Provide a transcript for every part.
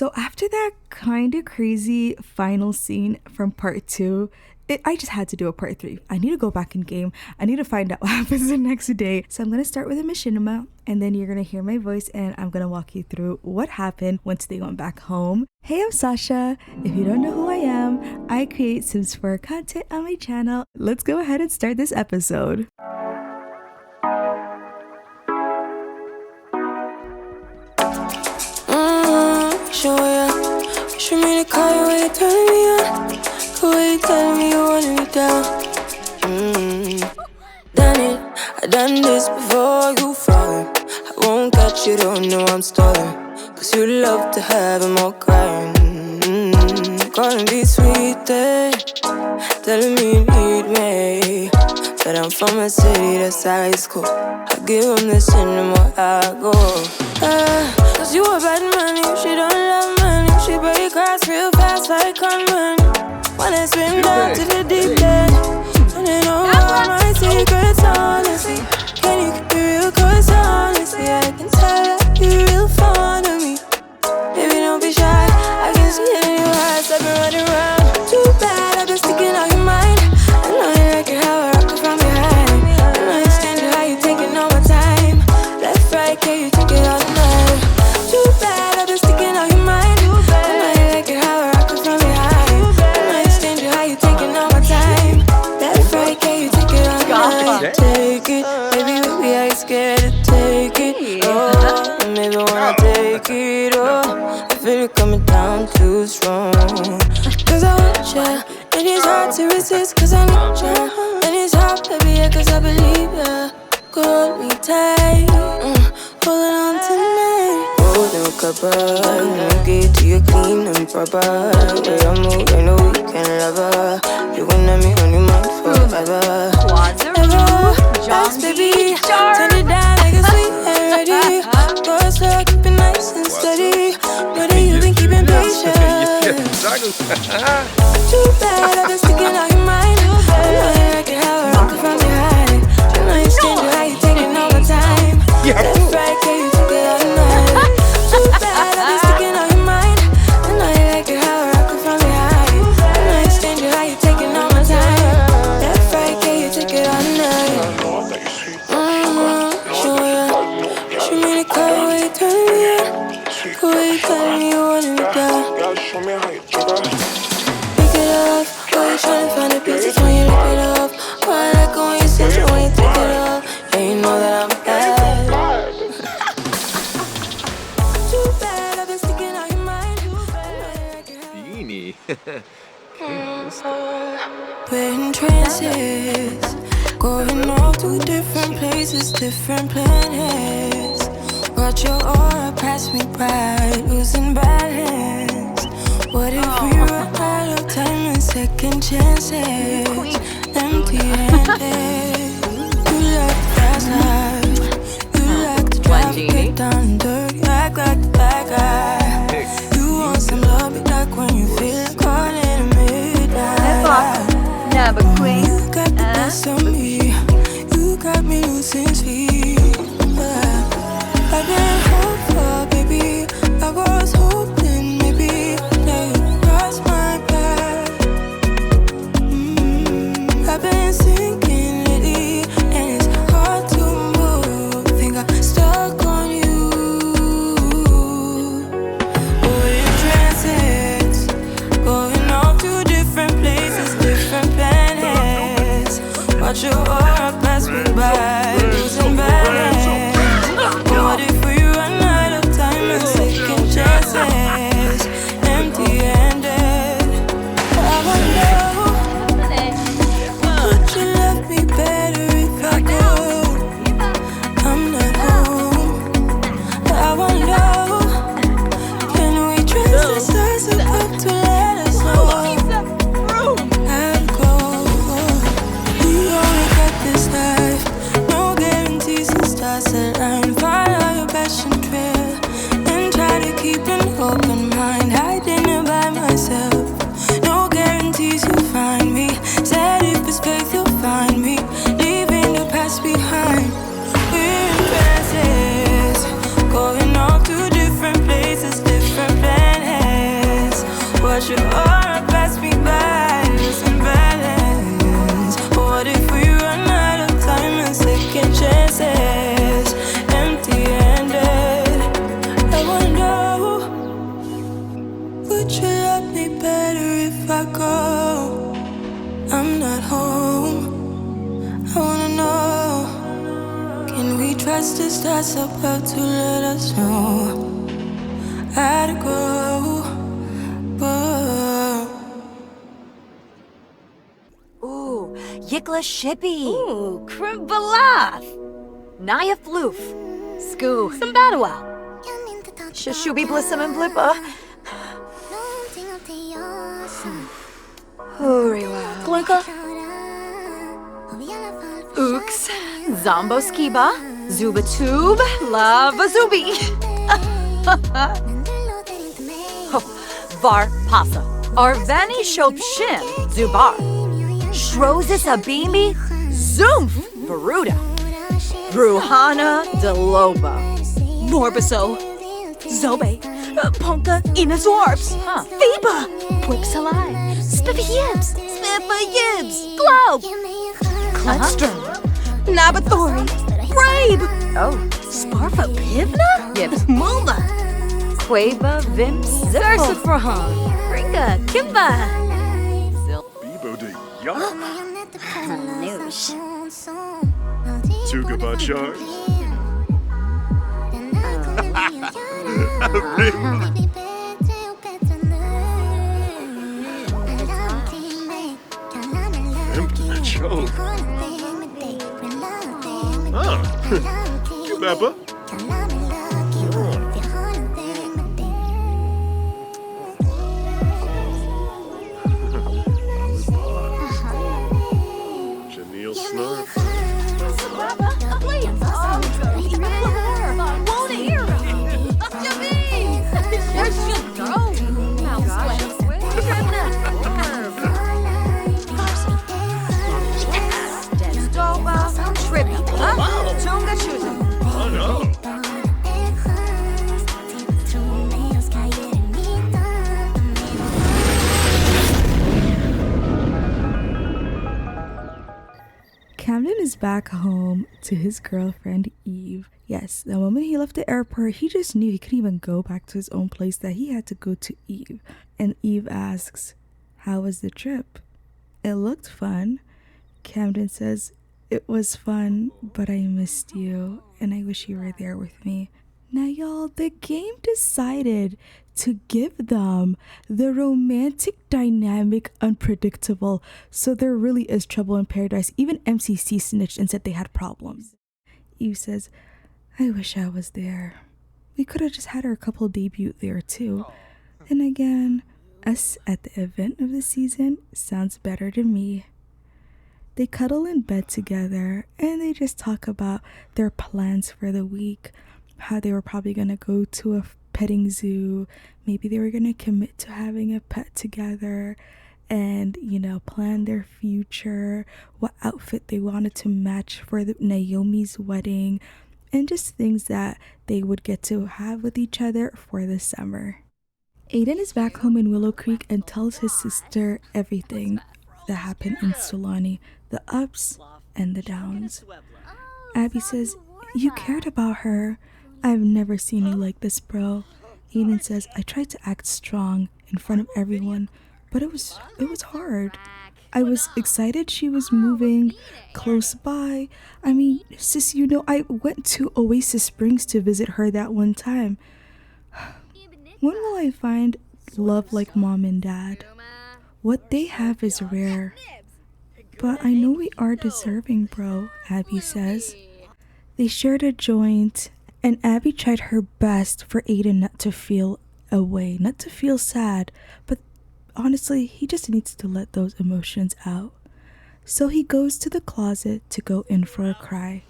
So after that kind of crazy final scene from part 2, I just had to do a part 3. I need to go back in game. I need to find out what happens the next day. So I'm going to start with a machinima, and then you're going to hear my voice, and I'm going to walk you through what happened once they went back home. Hey, I'm Sasha. If you don't know who I am, I create Sims 4 content on my channel. Let's go ahead and start this episode. Show me the car where you turn me on. Where you tell me you want me down. Done it, I done this before you falling. I won't catch you, don't know I'm stalling. Cause you love to have them all crying. Calling me sweet, telling me you need me. But I'm from a city that's high school. I give them this and the more I go. Cause you a bad man, if she don't love money. She break grass real fast like conman. Wanna swim down to the deep end. Wanna know all my secrets, honestly. Can you keep it real? Cause honestly, I can tell that you're real fond of me. Baby, don't be shy, I can see it in your eyes. I've been running around. Too bad, I've been sticking out your mind. I know you like it how I rock it from behind. I know you stand it how you taking all my time. Left, right, can you take it all night? Too bad, I've been sticking out your mind. I know you like it how I rock it from behind. I know you stand it how you taking all my time. Left, right, can you take it all night? Take it, baby, I ain't scared to take it. Oh, and maybe wanna take it. Oh, I feel it coming down too strong. Cause I want ya, and it's hard to resist. Cause I need ya, and it's hard, baby, yeah, cause I believe ya. Go hold me tight, holding on tonight. Oh, no cover, no get to you clean and proper. Way I move, I know you can love her. You gon' let me on your mind forever. Yes, baby, turn it down like a sweet and ready. Go slow, keep it nice and steady. But you've been keeping patient. Too bad, I've been sticking out your mind. I know you like it how I rock it from behind. I know you stand it how you taking all my time. Left, right, can you take it all night? Too bad, I've been sticking out your mind. I know you like it how I rock it from behind. I know you stand it how you taking all my time. Left, right, can you take it all night? Show me the car where you turn me on. Where you tell me you want me down. Pick it up, why you tryna find the pieces when you rip it up? Why I like it when you sit it when you take it off? Yeah, you know that I'm bad. Too bad, I've been sticking out your mind. Beanie. We're in trances, going off to different places, different planets. Watch your aura pass me by, losing balance. What if we run out of time and second chances? Empty-handed. You like the fast life, you like to drive and get down dirty, act like the bad guy. You want some love, but like when you feel caught in the midnight. Never queen. You got the best of me, you got me losing sleep. I've been hopeful, baby. I was hoping maybe that you'd cross my path. I've been sinking lately, and it's hard to move. was about to let us know how to go, but Ooh, Yikla Shippy. Ooh, Krimbalath. Naya Floof. Skoo. Sambadawa. Shashubi Blissum and Blippa. Huriwa. Glinka. Ooks. Zombo Skiba. Zuba Tube. Lava Zubi. Var Pasa. Arvani Shopshin. Zubar. Shrozis Abimi. Zoomf. Veruda. Bruhana Deloba. Morbiso. Zobe. Ponka Inazorps. Fiba. Pwixalai. Spiffy Yibs. Globe. Clutster. Nabathori. Brabe. Oh. Sparfa Pivna? Yibs. Muma. Quava Vimps. Zarsa Frahan. Ringa. Kimba. Bebo de Yuck. Noosh. Tuga Bachar. Joe. Ah. Kebaba. Janelle Snarf. Tunga Chusa. Oh no. Kamden is back home to his girlfriend Eve. Yes, the moment he left the airport, he just knew he couldn't even go back to his own place, that he had to go to Eve. And Eve asks, "How was the trip?" "It looked fun." Kamden says, "It was fun, but I missed you, and I wish you were there with me." Now, y'all, the game decided to give them the romantic dynamic unpredictable, so there really is trouble in paradise. Even MCC snitched and said they had problems. Eve says, "I wish I was there. We could have just had our couple debut there too." And again, us at the event of the season sounds better to me. They cuddle in bed together and they just talk about their plans for the week, how they were probably going to go to a petting zoo, maybe they were going to commit to having a pet together, and, plan their future, what outfit they wanted to match for Naomi's wedding, and just things that they would get to have with each other for the summer. Aidan is back home in Willow Creek and tells his sister everything that happened in Sulani, the ups and the downs. Abby says, "You cared about her. I've never seen you like this, bro." Aidan says, "I tried to act strong in front of everyone, but it was hard. I was excited she was moving close by. I mean, sis, I went to Oasis Springs to visit her that one time. When will I find love like mom and dad? What they have is rare. But I know we are deserving, bro," Abby says. They shared a joint, and Abby tried her best for Aidan not to feel away, not to feel sad, but honestly, he just needs to let those emotions out. So he goes to the closet to go in for a cry.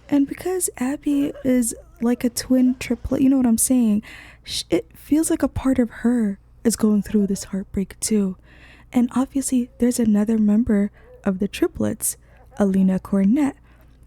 And because Abby is like a twin triplet, you know what I'm saying? It feels like a part of her is going through this heartbreak too. And obviously, there's another member of the triplets, Alina Cornette.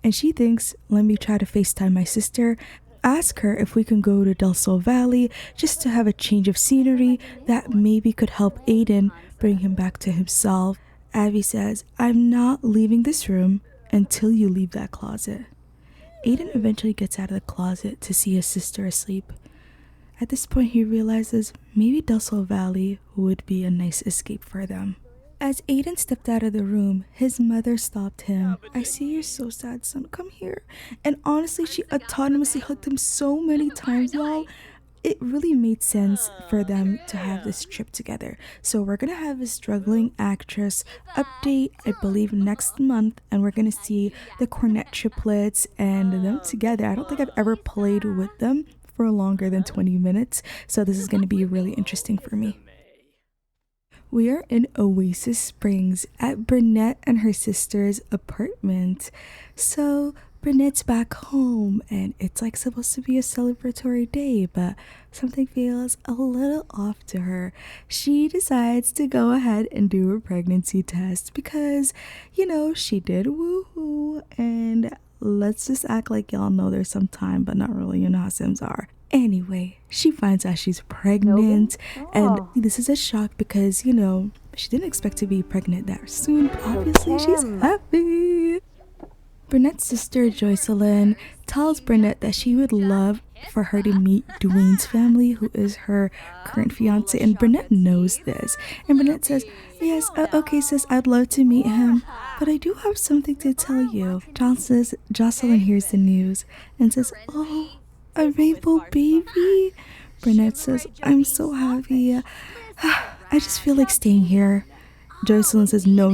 And she thinks, let me try to FaceTime my sister, ask her if we can go to Del Sol Valley just to have a change of scenery that maybe could help Aidan bring him back to himself. Abby says, "I'm not leaving this room until you leave that closet." Aidan eventually gets out of the closet to see his sister asleep. At this point, he realizes maybe Del Sol Valley would be a nice escape for them. As Aidan stepped out of the room, his mother stopped him. "I see you're so sad, son. Come here." And honestly, she autonomously hugged him so many times, y'all. It really made sense for them to have this trip together. So we're gonna have a struggling actress update, I believe, next month, and we're gonna see the cornet triplets and them together. I don't think I've ever played with them for longer than 20 minutes, so this is gonna be really interesting for me. We are in Oasis Springs at Brinette and her sister's apartment. So Brinette's back home and it's like supposed to be a celebratory day, but something feels a little off to her. She decides to go ahead and do a pregnancy test because, she did woohoo, and let's just act like y'all know there's some time, but not really, you know how Sims are. Anyway, she finds out she's pregnant, and this is a shock because, she didn't expect to be pregnant that soon, but obviously she's happy. Brinette's sister, Joycelyn, tells Brinette that she would love for her to meet Dwayne's family, who is her current fiance, and Brinette knows this. And Brinette says, "Yes, okay, sis, I'd love to meet him, but I do have something to tell you." Jocelyn hears the news and says, "Oh, a rainbow baby?" Brinette says, "I'm so happy. I just feel like staying here." Joycelyn says, No.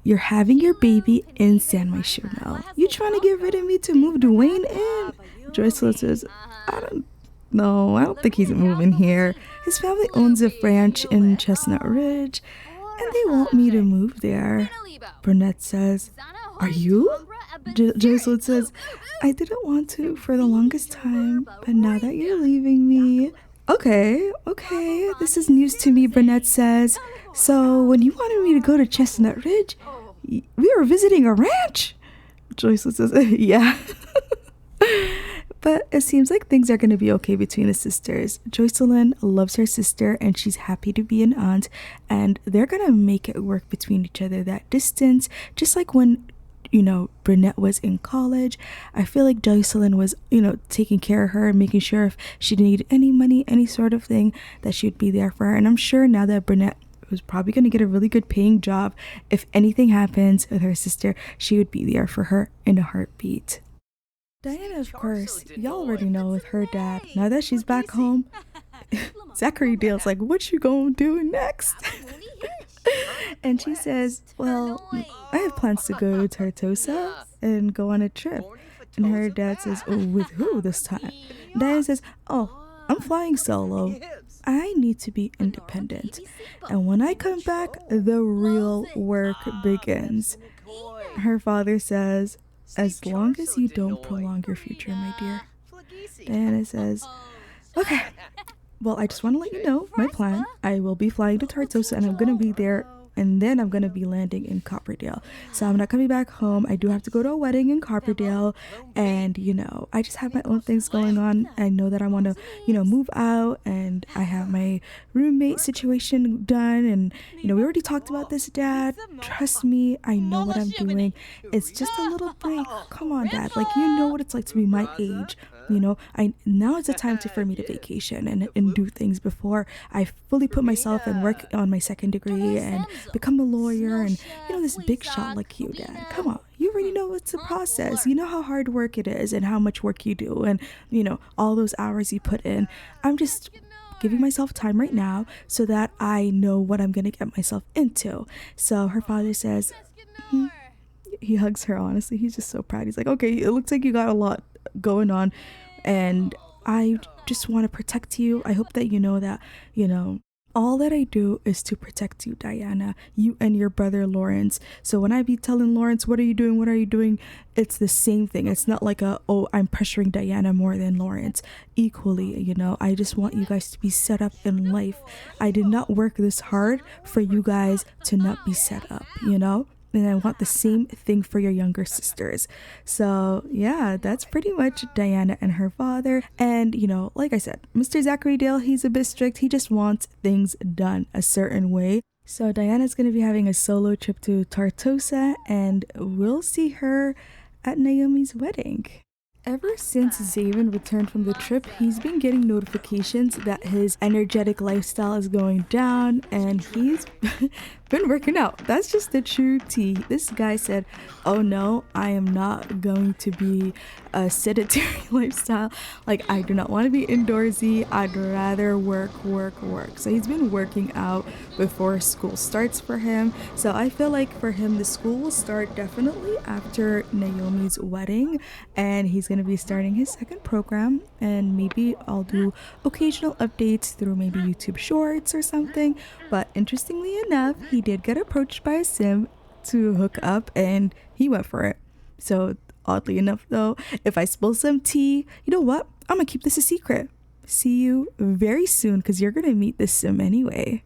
You're having your baby in San Myshuno. You trying to get rid of me to move Dwayne in?" Joycelyn says, "I don't think he's moving here. His family owns a ranch in Chestnut Ridge, and they want me to move there." Brinette says, "Are you?" Joycelyn says, "I didn't want to for the longest time, but now that you're leaving me." Okay, this is news to me," Brinette says. "So when you wanted me to go to Chestnut Ridge, we were visiting a ranch?" Joycelyn says, "Yeah." But it seems like things are going to be okay between the sisters. Joycelyn loves her sister and she's happy to be an aunt, and they're going to make it work between each other. That distance, just like when Brinette was in college, I feel like Joycelyn was, taking care of her and making sure if she needed any money, any sort of thing, that she'd be there for her. And I'm sure now that Brinette was probably going to get a really good paying job, if anything happens with her sister, she would be there for her in a heartbeat. Diana, of course, y'all already know with her dad, now that she's back home, Zachary Dale's like, "What you gonna do next?" And she says, "Well, I have plans to go to Tartosa and go on a trip." And her dad says, "Oh, with who this time?" Diana says, "Oh, I'm flying solo. I need to be independent. And when I come back, the real work begins." Her father says, "As long as you don't prolong your future, my dear." Diana says, "Okay. Well, I just want to let you know my plan. I will be flying to Tartosa and I'm going to be there, and then I'm going to be landing in Copperdale. So I'm not coming back home. I do have to go to a wedding in Copperdale, and I just have my own things going on. I know that I want to move out, and I have my roommate situation done, and we already talked about this, Dad. Trust me, I know what I'm doing. It's just a little break. Come on, Dad. Like, you know what it's like to be my age. Now is the time for me to vacation and do things before I fully put myself and work on my second degree and become a lawyer and this big shot like you, Dad. Come on, you already know it's a process. You know how hard work it is and how much work you do and all those hours you put in. I'm just giving myself time right now so that I know what I'm gonna get myself into." So her father says, he hugs her. Honestly, he's just so proud. He's like, "Okay, it looks like you got a lot going on, and I just want to protect you. I hope that you know that all that I do is to protect you, Diana, you and your brother Lawrence. So when I be telling Lawrence, what are you doing, it's the same thing. It's not like I'm pressuring Diana more than Lawrence. Equally, I just want you guys to be set up in life. I did not work this hard for you guys to not be set up, and I want the same thing for your younger sisters." So yeah, that's pretty much Diana and her father. And like I said, Mr. Zachary Dale, he's a bit strict. He just wants things done a certain way. So Diana's gonna be having a solo trip to Tartosa, and we'll see her at Naomi's wedding. Ever since Zayvin returned from the trip, he's been getting notifications that his energetic lifestyle is going down, and he's been working out. That's just the true tea. This guy said, oh no, I am not going to be a sedentary lifestyle. Like, I do not want to be indoorsy. I'd rather work. So he's been working out before school starts for him. So I feel like for him, the school will start definitely after Naomi's wedding, and he's going to be starting his second program, and maybe I'll do occasional updates through maybe YouTube shorts or something. But interestingly enough, he did get approached by a sim to hook up, and he went for it. So oddly enough though, if I spill some tea, you know what, I'm gonna keep this a secret. See you very soon, because you're gonna meet this sim anyway.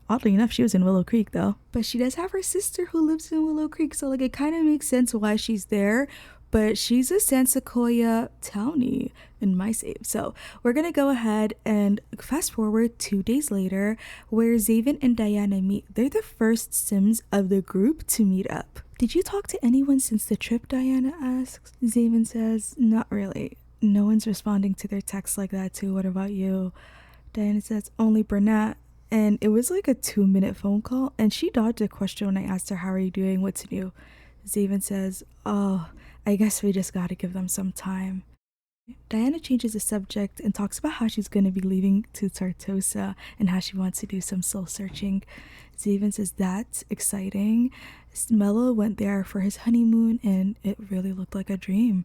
Oddly enough, she was in Willow Creek though, but she does have her sister who lives in Willow Creek, so like it kind of makes sense why she's there. But she's a San Sequoia townie in my save. So we're gonna go ahead and fast forward 2 days later, where Zayvin and Diana meet. They're the first sims of the group to meet up. Did you talk to anyone since the trip? Diana asks. Zayvin says, not really. No one's responding to their texts like that too. What about you? Diana says, only Brinette. And it was like a 2-minute phone call, and she dodged a question when I asked her, how are you doing? What's new? Zayvin says, oh, I guess we just gotta give them some time. Diana changes the subject and talks about how she's gonna be leaving to Tartosa and how she wants to do some soul searching. Zayvin says that's exciting. Melo went there for his honeymoon and it really looked like a dream.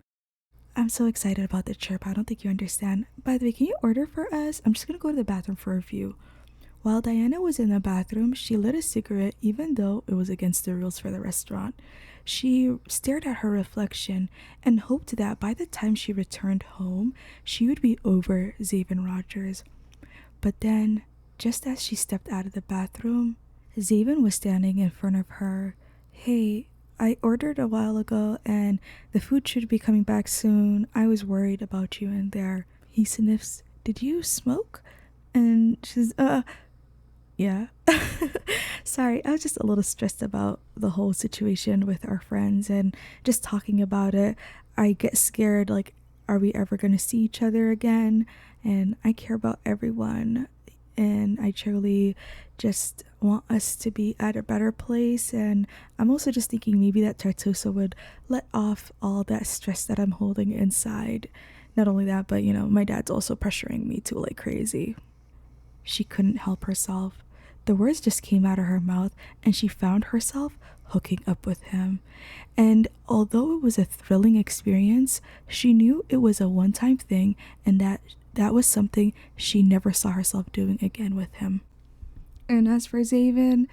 I'm so excited about the trip. I don't think you understand. By the way, can you order for us? I'm just gonna go to the bathroom for a few. While Diana was in the bathroom, she lit a cigarette even though it was against the rules for the restaurant. She stared at her reflection and hoped that by the time she returned home, she would be over Zayvin Rogers. But then, just as she stepped out of the bathroom, Zayvin was standing in front of her. Hey, I ordered a while ago and the food should be coming back soon. I was worried about you in there. He sniffs. Did you smoke? And she's, yeah. Sorry, I was just a little stressed about the whole situation with our friends and just talking about it. I get scared, like, are we ever going to see each other again? And I care about everyone, and I truly just want us to be at a better place. And I'm also just thinking maybe that Tartosa would let off all that stress that I'm holding inside. Not only that, but you know, my dad's also pressuring me to like crazy. She couldn't help herself. The words just came out of her mouth, and she found herself hooking up with him. And although it was a thrilling experience, she knew it was a one-time thing, and that was something she never saw herself doing again with him. And as for Zayvin,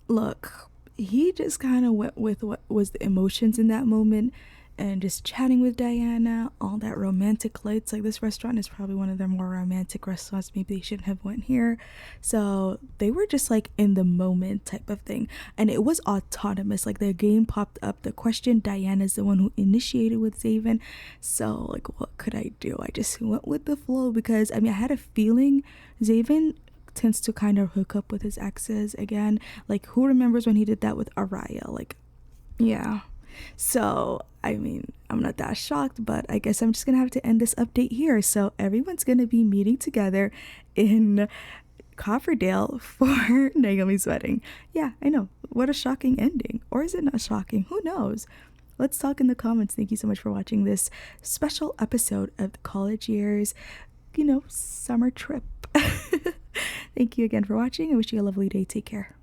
look, he just kind of went with what was the emotions in that moment, and just chatting with Diana, all that romantic lights. Like, this restaurant is probably one of their more romantic restaurants. Maybe they shouldn't have went here. So they were just like in the moment type of thing, and it was autonomous. Like, the game popped up the question. Diana's the one who initiated with Zayvin, so like, what could I do? I just went with the flow, because I mean, I had a feeling Zayvin tends to kind of hook up with his exes again. Like, who remembers when he did that with Araya? Like, yeah. So I mean, I'm not that shocked, but I guess I'm just gonna have to end this update here. So everyone's gonna be meeting together in Cofferdale for Naomi's wedding. Yeah, I know, what a shocking ending. Or is it not shocking? Who knows? Let's talk in the comments. Thank you so much for watching this special episode of the college years, you know, summer trip. Thank you again for watching. I wish you a lovely day. Take care.